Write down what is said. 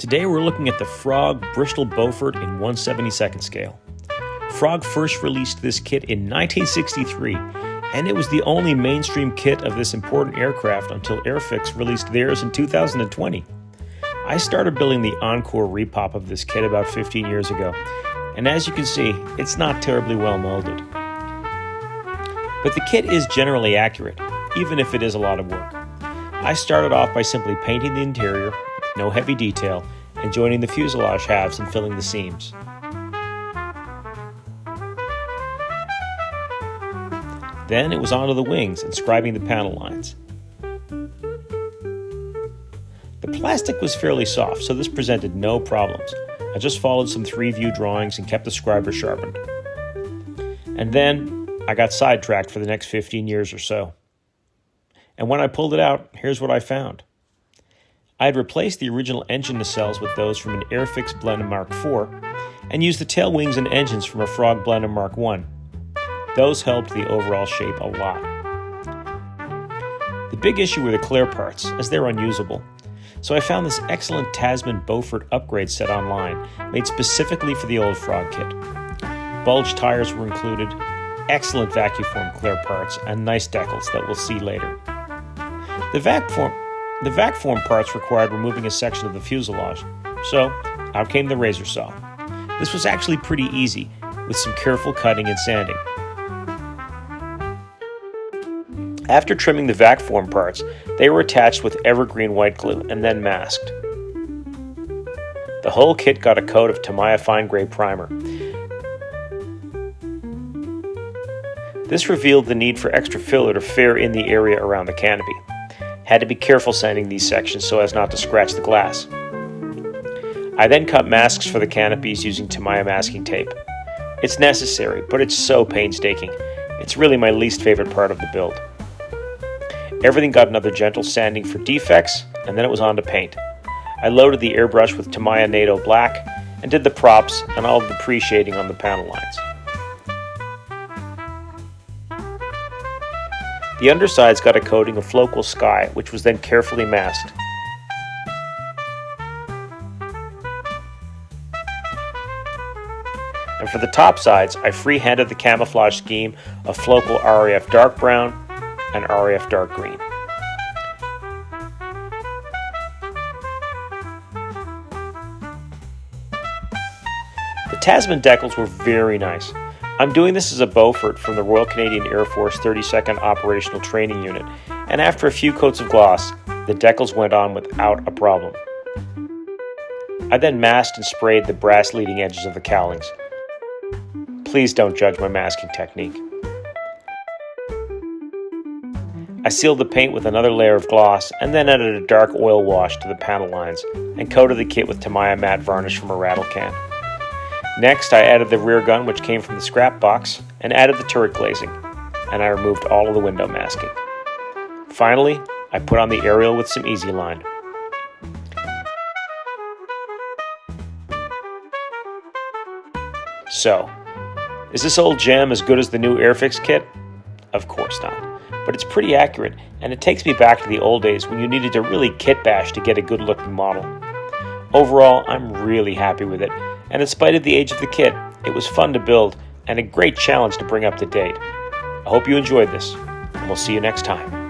Today we're looking at the FROG Bristol Beaufort in 1/72nd scale. FROG first released this kit in 1963, and it was the only mainstream kit of this important aircraft until Airfix released theirs in 2020. I started building the Encore repop of this kit about 15 years ago, and as you can see, it's not terribly well molded. But the kit is generally accurate, even if it is a lot of work. I started off by simply painting the interior, no heavy detail, and joining the fuselage halves and filling the seams. Then it was onto the wings and scribing the panel lines. The plastic was fairly soft, so this presented no problems. I just followed some 3-view drawings and kept the scriber sharpened. And then I got sidetracked for the next 15 years or so. And when I pulled it out, here's what I found. I had replaced the original engine nacelles with those from an Airfix Blenheim Mark IV and used the tail wings and engines from a FROG Blenheim Mark I. Those helped the overall shape a lot. The big issue were the clear parts, as they're unusable. So I found this excellent Tasman Beaufort upgrade set online, made specifically for the old FROG kit. Bulge tires were included, excellent vacuum form clear parts, and nice decals that we'll see later. The vac form parts required removing a section of the fuselage, so out came the razor saw. This was actually pretty easy, with some careful cutting and sanding. After trimming the vac form parts, they were attached with evergreen white glue and then masked. The whole kit got a coat of Tamiya fine gray primer. This revealed the need for extra filler to fill in the area around the canopy. Had to be careful sanding these sections so as not to scratch the glass. I then cut masks for the canopies using Tamiya masking tape. It's necessary, but it's so painstaking. It's really my least favorite part of the build. Everything got another gentle sanding for defects, and then it was on to paint. I loaded the airbrush with Tamiya NATO Black and did the props and all of the pre-shading on the panel lines. The undersides got a coating of Floqual Sky, which was then carefully masked. And for the top sides, I free-handed the camouflage scheme of Floqual RAF Dark Brown and RAF Dark Green. The Tasman decals were very nice. I'm doing this as a Beaufort from the Royal Canadian Air Force 32nd Operational Training Unit, and after a few coats of gloss, the decals went on without a problem. I then masked and sprayed the brass leading edges of the cowlings. Please don't judge my masking technique. I sealed the paint with another layer of gloss and then added a dark oil wash to the panel lines and coated the kit with Tamiya matte varnish from a rattle can. Next, I added the rear gun, which came from the scrap box, and added the turret glazing, and I removed all of the window masking. Finally, I put on the aerial with some Easy Line. So, is this old gem as good as the new Airfix kit? Of course not, but it's pretty accurate, and it takes me back to the old days when you needed to really kit bash to get a good looking model. Overall, I'm really happy with it, and in spite of the age of the kit, it was fun to build and a great challenge to bring up to date. I hope you enjoyed this, and we'll see you next time.